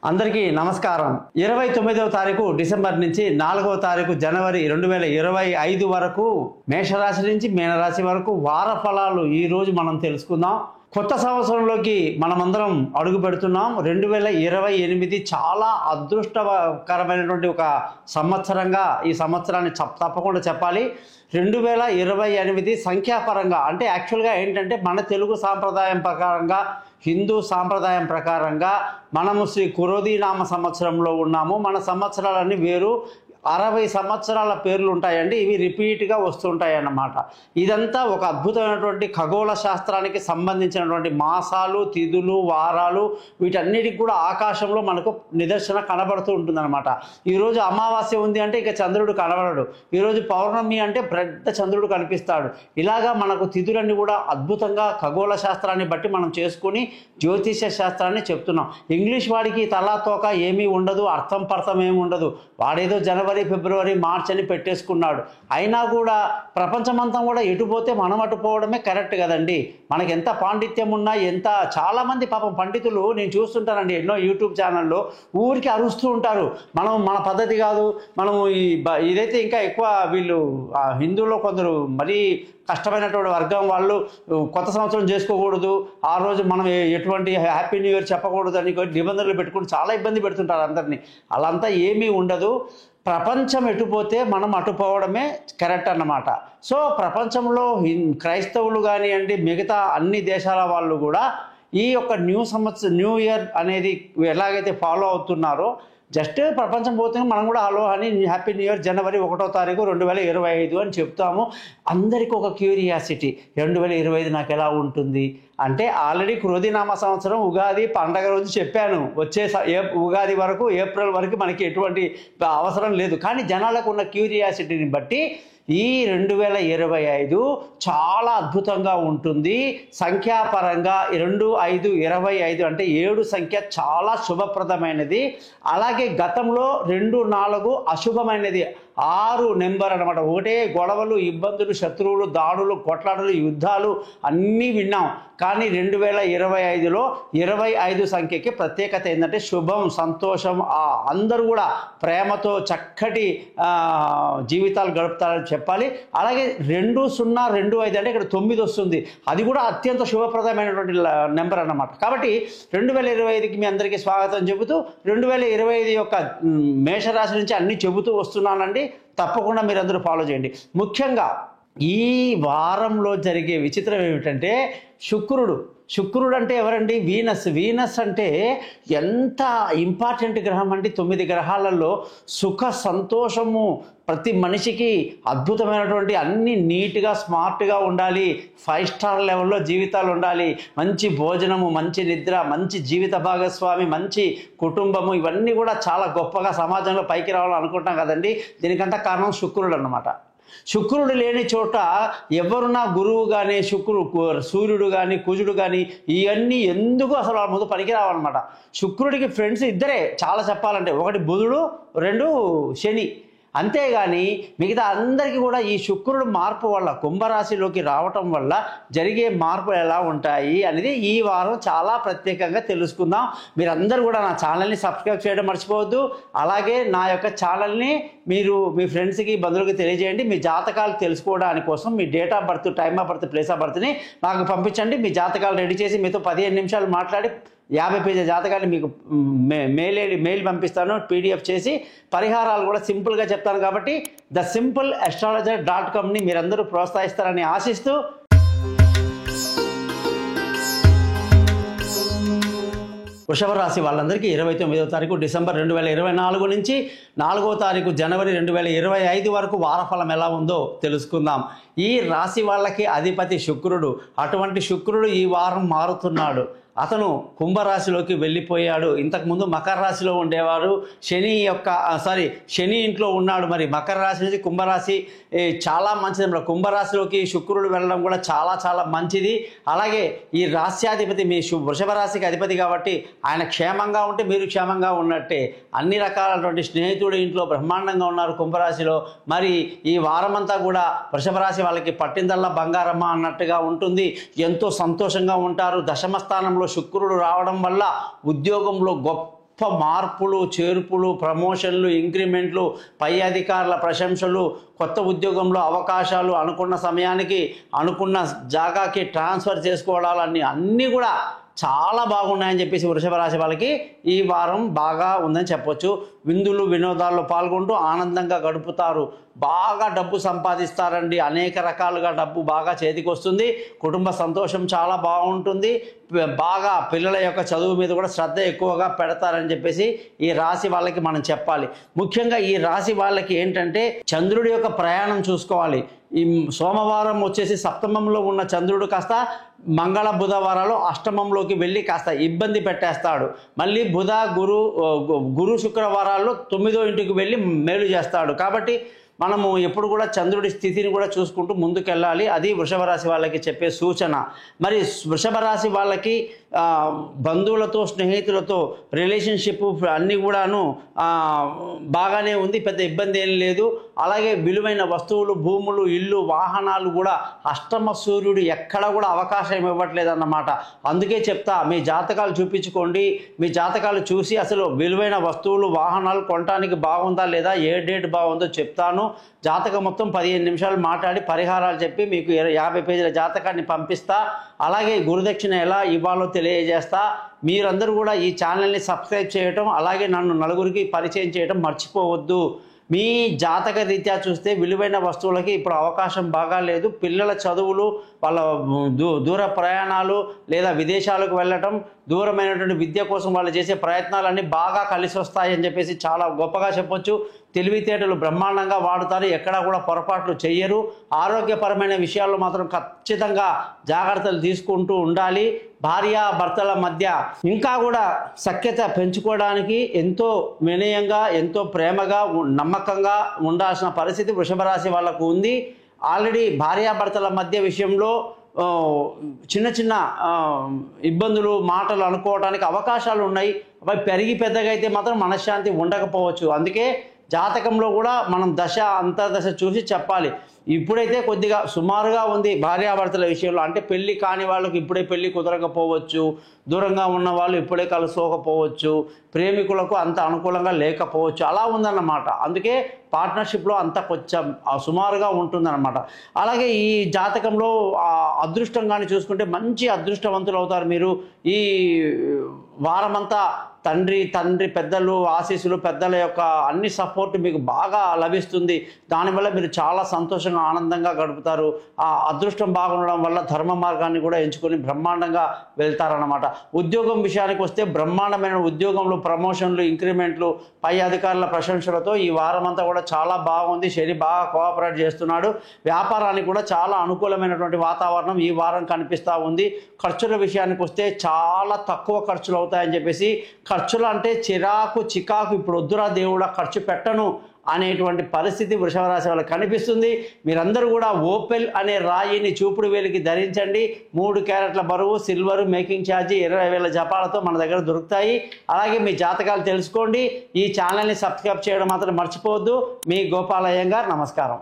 అందరికీ నమస్కారం. 29వ తారీఖు డిసెంబర్ నుంచి 4వ తారీఖు జనవరి 2025 వరకు మేషరాశి నుంచి మీనరాశి వరకు వార ఫలాలు ఈ రోజు మనం తెలుసుకుందాం. కొత్త సంవత్సరంలోకి మనమందరం అడుగు పెడుతున్నాం. 2028 చాలా అదృష్టకరమైనటువంటి ఒక సంవత్సరంగా ఈ సంవత్సరాన్ని తప్పకుండా చెప్పాలి. 2028 సంఖ్యాపరంగా అంటే యాక్చువల్గా ఏంటంటే మన తెలుగు సాంప్రదాయం ప్రకారంగా, హిందూ సాంప్రదాయం ప్రకారంగా మనము శ్రీ క్రోధీనామ సంవత్సరంలో ఉన్నాము. మన సంవత్సరాలన్నీ వేరు. 60 సంవత్సరాల పేర్లు ఉంటాయండి. ఇవి రిపీట్గా వస్తుంటాయి అన్నమాట. ఇదంతా ఒక అద్భుతమైనటువంటి ఖగోళ శాస్త్రానికి సంబంధించినటువంటి మాసాలు, తిథులు, వారాలు వీటన్నిటికి కూడా ఆకాశంలో మనకు నిదర్శన కనబడుతూ ఉంటుందన్నమాట. ఈరోజు అమావాస్య ఉంది అంటే ఇక చంద్రుడు కనబడడు. ఈరోజు పౌర్ణమి అంటే పెద్ద చంద్రుడు కనిపిస్తాడు. ఇలాగా మనకు తిథులన్నీ కూడా అద్భుతంగా ఖగోళ శాస్త్రాన్ని బట్టి మనం చేసుకుని జ్యోతిష శాస్త్రాన్ని చెప్తున్నాం. ఇంగ్లీష్ వాడికి తలా తోక ఏమీ ఉండదు, అర్థం పర్థం ఏమి ఉండదు. వాడేదో జనవరి, ఫిబ్రవరి, మార్చ్ అని పెట్టేసుకున్నాడు. అయినా కూడా ప్రపంచమంతా కూడా ఎటుపోతే మనం అటుపోవడమే కరెక్ట్ కదండి. మనకి ఎంత పాండిత్యం ఉన్నా, ఎంత చాలామంది పాపం పండితులు నేను చూస్తుంటానండి ఎన్నో యూట్యూబ్ ఛానల్లో ఊరికి అరుస్తూ ఉంటారు. మన పద్ధతి కాదు, మనము ఇదైతే ఇంకా ఎక్కువ వీళ్ళు హిందువులో కొందరు మరీ కష్టమైనటువంటి వర్గం వాళ్ళు కొత్త సంవత్సరం చేసుకోకూడదు, ఆ రోజు మనం ఎటువంటి హ్యాపీ న్యూ ఇయర్ చెప్పకూడదు అని నిబంధనలు పెట్టుకుని చాలా ఇబ్బంది పెడుతుంటారు అందరినీ. అలాంతా ఏమీ ఉండదు. ప్రపంచం ఎటుపోతే మనం అటుపోవడమే కరెక్ట్ అన్నమాట. సో ప్రపంచంలో క్రైస్తవులు కానివ్వండి, మిగతా అన్ని దేశాల వాళ్ళు కూడా ఈ యొక్క న్యూ ఇయర్ అనేది ఎలాగైతే ఫాలో అవుతున్నారో జస్ట్ ప్రపంచం పోతే మనం కూడా హలో అని హ్యాపీ న్యూ ఇయర్ జనవరి 1వ తారీఖు 2025 అని చెప్తాము. అందరికీ ఒక క్యూరియాసిటీ, 2025 నాకు ఎలా ఉంటుంది అంటే ఆల్రెడీ క్రోధీనామ సంవత్సరం ఉగాది పండగ రోజు చెప్పాను. వచ్చే ఉగాది వరకు, ఏప్రిల్ వరకు మనకి ఎటువంటి అవసరం లేదు. కానీ జనాలకు ఉన్న క్యూరియాసిటీని బట్టి ఈ 2025 చాలా అద్భుతంగా ఉంటుంది. సంఖ్యాపరంగా 2525 అంటే 7 సంఖ్య చాలా శుభప్రదమైనది. అలాగే గతంలో 24 అశుభమైనది. 6 నెంబర్ అనమాట. ఒకటే గొడవలు, ఇబ్బందులు, శత్రువులు, దాడులు, కొట్లాటలు, యుద్ధాలు అన్నీ విన్నాం. కానీ 2025లో 25 సంఖ్యకి ప్రత్యేకత ఏంటంటే శుభం, సంతోషం, అందరూ కూడా ప్రేమతో చక్కటి జీవితాలు గడుపుతారని చెప్పాలి. అలాగే 2025 అంటే ఇక్కడ 9 వస్తుంది. అది కూడా అత్యంత శుభప్రదమైనటువంటి నెంబర్ అన్నమాట. కాబట్టి 2025కి మీ అందరికీ స్వాగతం చెబుతూ 2025 యొక్క మేషరాశి నుంచి అన్నీ చెబుతూ వస్తున్నానండి. తప్పకుండా మీరందరూ ఫాలో చేయండి. ముఖ్యంగా ఈ వారంలో జరిగే విచిత్రం ఏమిటంటే శుక్రుడు అంటే ఎవరండి? వీనస్ అంటే ఎంత ఇంపార్టెంట్ గ్రహం అంటే 9 గ్రహాలలో సుఖ సంతోషము ప్రతి మనిషికి అద్భుతమైనటువంటి అన్ని నీట్గా స్మార్ట్గా ఉండాలి. 5 స్టార్ లెవెల్లో జీవితాలు ఉండాలి. మంచి భోజనము, మంచి నిద్ర, మంచి జీవిత భాగస్వామి, మంచి కుటుంబము, ఇవన్నీ కూడా చాలా గొప్పగా సమాజంలో పైకి రావాలని అనుకుంటాం కదండి. దీనికంటే కారణం శుక్రుడు అన్నమాట. శుక్రుడు లేని చోట ఎవరున్నా గురువు కానీ, సూర్యుడు కానీ, కుజుడు కానీ ఇవన్నీ ఎందుకు అసలు వాళ్ళ ముందు పనికి రావాలన్నమాట. శుక్రుడికి ఫ్రెండ్స్ ఇద్దరే చాలా చెప్పాలంటే, ఒకటి బుధుడు, 2 శని. అంతేగాని మిగతా అందరికీ కూడా ఈ శుక్రుడు మార్పు వల్ల, కుంభరాశిలోకి రావటం వల్ల జరిగే మార్పులు ఎలా ఉంటాయి అనేది ఈ వారం చాలా ప్రత్యేకంగా తెలుసుకుందాం. మీరందరూ కూడా నా ఛానల్ని సబ్స్క్రైబ్ చేయడం మర్చిపోవద్దు. అలాగే నా యొక్క ఛానల్ని మీరు మీ ఫ్రెండ్స్కి, బంధువులకి తెలియజేయండి. మీ జాతకాలు తెలుసుకోవడానికి కోసం మీ date of birth, time of birth, place of బర్త్ని నాకు పంపించండి. మీ జాతకాలు రెడీ చేసి మీతో 15 నిమిషాలు మాట్లాడి 50 పేజీల జాతకాన్ని మీకు మెయిల్ పంపిస్తాను, పీడిఎఫ్ చేసి. పరిహారాలు కూడా సింపుల్గా చెప్తాను. కాబట్టి thesimpleastrologer.comని మీరందరూ ప్రోత్సహిస్తారని ఆశిస్తూ వృషభ రాశి వాళ్ళందరికీ 29వ తారీఖు డిసెంబర్ 2024 నుంచి 4వ తారీఖు జనవరి 2025 వరకు వారఫలం ఎలా ఉందో తెలుసుకుందాం. ఈ రాశి వాళ్ళకి అధిపతి శుక్రుడు. అటువంటి శుక్రుడు ఈ వారం మారుతున్నాడు. అతను కుంభరాశిలోకి వెళ్ళిపోయాడు. ఇంతకుముందు మకర రాశిలో ఉండేవారు. శని ఇంట్లో ఉన్నాడు. మరి మకర రాశి నుంచి కుంభరాశి చాలా మంచిది. కుంభరాశిలోకి శుక్రుడు వెళ్ళడం కూడా చాలా చాలా మంచిది. అలాగే ఈ రాశ్యాధిపతి మీ వృషభ రాశికి అధిపతి కాబట్టి ఆయన క్షేమంగా ఉంటే మీరు క్షేమంగా ఉన్నట్టే. అన్ని రకాలైనటువంటి స్నేహితుడు ఇంట్లో బ్రహ్మాండంగా ఉన్నారు కుంభరాశిలో. మరి ఈ వారమంతా కూడా వృషభ రాశి వాళ్ళకి పట్టిందల్లా బంగారమ్మ అన్నట్టుగా ఉంటుంది. ఎంతో సంతోషంగా ఉంటారు. దశమ స్థానంలో శుక్రుడు రావడం వల్ల ఉద్యోగంలో గొప్ప గొప్ప మార్పులు చేర్పులు ప్రమోషన్లు ఇంక్రిమెంట్లు పై అధికారుల ప్రశంసలు కొత్త ఉద్యోగంలో అవకాశాలు అనుకున్న సమయానికి అనుకున్న జాగాకి ట్రాన్స్ఫర్ చేసుకోవడాలన్నీ అన్నీ కూడా చాలా బాగున్నాయని చెప్పేసి వృషభ రాశి వాళ్ళకి ఈ వారం బాగా ఉందని చెప్పొచ్చు. విందులు వినోదాల్లో పాల్గొంటూ ఆనందంగా గడుపుతారు. బాగా డబ్బు సంపాదిస్తారండి. అనేక రకాలుగా డబ్బు బాగా చేతికి వస్తుంది. కుటుంబ సంతోషం చాలా బాగుంటుంది. బాగా పిల్లల యొక్క చదువు మీద కూడా శ్రద్ధ ఎక్కువగా పెడతారని చెప్పేసి ఈ రాశి వాళ్ళకి మనం చెప్పాలి. ముఖ్యంగా ఈ రాశి వాళ్ళకి ఏంటంటే చంద్రుడి యొక్క ప్రయాణం చూసుకోవాలి. ఈ సోమవారం వచ్చేసి సప్తమంలో ఉన్న చంద్రుడు కాస్త మంగళ బుధవారాలు అష్టమంలోకి వెళ్ళి కాస్త ఇబ్బంది పెట్టేస్తాడు. మళ్ళీ బుధ గురు శుక్రవారాల్లో 9వ ఇంటికి వెళ్ళి మేలు చేస్తాడు. కాబట్టి మనము ఎప్పుడు కూడా చంద్రుడి స్థితిని కూడా చూసుకుంటూ ముందుకెళ్ళాలి. అది వృషభ రాశి వాళ్ళకి చెప్పే సూచన. మరి వృషభ రాశి వాళ్ళకి బంధువులతో స్నేహితులతో రిలేషన్షిప్ అన్నీ కూడాను బాగానే ఉంది, పెద్ద ఇబ్బంది ఏం లేదు. అలాగే విలువైన వస్తువులు భూములు ఇల్లు వాహనాలు కూడా అష్టమ సూర్యుడు ఎక్కడ కూడా అవకాశం ఇవ్వట్లేదు అన్నమాట. అందుకే చెప్తా మీ జాతకాలు చూపించుకోండి. మీ జాతకాలు చూసి అసలు విలువైన వస్తువులు వాహనాలు కొనడానికి బాగుందా లేదా ఏ డేట్ బాగుందో చెప్తాను. జాతకం మొత్తం 15 నిమిషాలు మాట్లాడి పరిహారాలు చెప్పి మీకు 50 పేజీల జాతకాన్ని పంపిస్తా. అలాగే గురుదక్షిణ ఎలా ఇవ్వాలో తెలియజేస్తా. మీరందరూ కూడా ఈ ఛానల్ని సబ్స్క్రైబ్ చేయటం అలాగే నన్ను నలుగురికి పరిచయం చేయటం మర్చిపోవద్దు. మీ జాతక రీత్యా చూస్తే విలువైన వస్తువులకి ఇప్పుడు అవకాశం బాగా లేదు. పిల్లల చదువులు వాళ్ళ దూర ప్రయాణాలు లేదా విదేశాలకు వెళ్ళటం దూరమైనటువంటి విద్య కోసం వాళ్ళు చేసే ప్రయత్నాలన్నీ బాగా కలిసి వస్తాయని చెప్పేసి చాలా గొప్పగా చెప్పొచ్చు. తెలివితేటలు బ్రహ్మాండంగా వాడుతారు. ఎక్కడా కూడా పొరపాట్లు చెయ్యరు. ఆరోగ్యపరమైన విషయాల్లో మాత్రం ఖచ్చితంగా జాగ్రత్తలు తీసుకుంటూ ఉండాలి. భార్యాభర్తల మధ్య ఇంకా కూడా సఖ్యత పెంచుకోవడానికి ఎంతో వినయంగా ఎంతో ప్రేమగా నమ్మకంగా ఉండాల్సిన పరిస్థితి వృషభ రాశి వాళ్ళకు ఉంది. ఆల్రెడీ భార్యాభర్తల మధ్య విషయంలో చిన్న చిన్న ఇబ్బందులు మాటలు అనుకోవడానికి అవకాశాలు ఉన్నాయి. అవి పెరిగి పెద్దగా అయితే మాత్రం మనశ్శాంతి ఉండకపోవచ్చు. అందుకే జాతకంలో కూడా మనం దశ అంతర్దశ చూసి చెప్పాలి. ఇప్పుడైతే కొద్దిగా సుమారుగా ఉంది భార్యాభర్తల విషయంలో. అంటే పెళ్లి కాని వాళ్ళకు ఇప్పుడే పెళ్లి కుదరకపోవచ్చు, దూరంగా ఉన్న వాళ్ళు ఇప్పుడే కలుసుకోకపోవచ్చు, ప్రేమికులకు అంత అనుకూలంగా లేకపోవచ్చు, అలా ఉందన్నమాట. అందుకే పార్ట్నర్షిప్లో అంత కొంచెం సుమారుగా ఉంటుందన్నమాట. అలాగే ఈ జాతకంలో అదృష్టం కానీ చూసుకుంటే మంచి అదృష్టవంతులు అవుతారు మీరు. ఈ వారమంతా తండ్రి పెద్దలు ఆశీస్సులు పెద్దల యొక్క అన్ని సపోర్ట్ మీకు బాగా లభిస్తుంది. దానివల్ల మీరు చాలా సంతోషంగా ఆనందంగా గడుపుతారు. ఆ అదృష్టం బాగుండడం వల్ల ధర్మ మార్గాన్ని కూడా ఎంచుకొని బ్రహ్మాండంగా వెళ్తారన్నమాట. ఉద్యోగం విషయానికి వస్తే బ్రహ్మాండమైన ఉద్యోగంలో ప్రమోషన్లు ఇంక్రిమెంట్లు పై అధికారుల ప్రశంసలతో ఈ వారం అంతా కూడా చాలా బాగుంది. శని బాగా కోఆపరేట్ చేస్తున్నాడు. వ్యాపారానికి కూడా చాలా అనుకూలమైనటువంటి వాతావరణం ఈ వారం కనిపిస్తూ ఉంది. ఖర్చుల విషయానికి వస్తే చాలా తక్కువ ఖర్చులు అవుతాయని చెప్పేసి, ఖర్చులు అంటే చికాకు ఇప్పుడు వద్దురా దేవుడా ఖర్చు పెట్టను అనేటువంటి పరిస్థితి వృషభ రాశి వాళ్ళకి కనిపిస్తుంది. మీరందరూ కూడా ఓపెల్ అనే రాయిని చూపుడు వేలికి ధరించండి. 3 క్యారెట్ల బరువు సిల్వర్ మేకింగ్ ఛార్జీ 20,000 జపాలతో మన దగ్గర దొరుకుతాయి. అలాగే మీ జాతకాలు తెలుసుకోండి. ఈ ఛానల్ని సబ్స్క్రైబ్ చేయడం మాత్రం మర్చిపోవద్దు. మీ గోపాల్ అయ్యంగార్. నమస్కారం.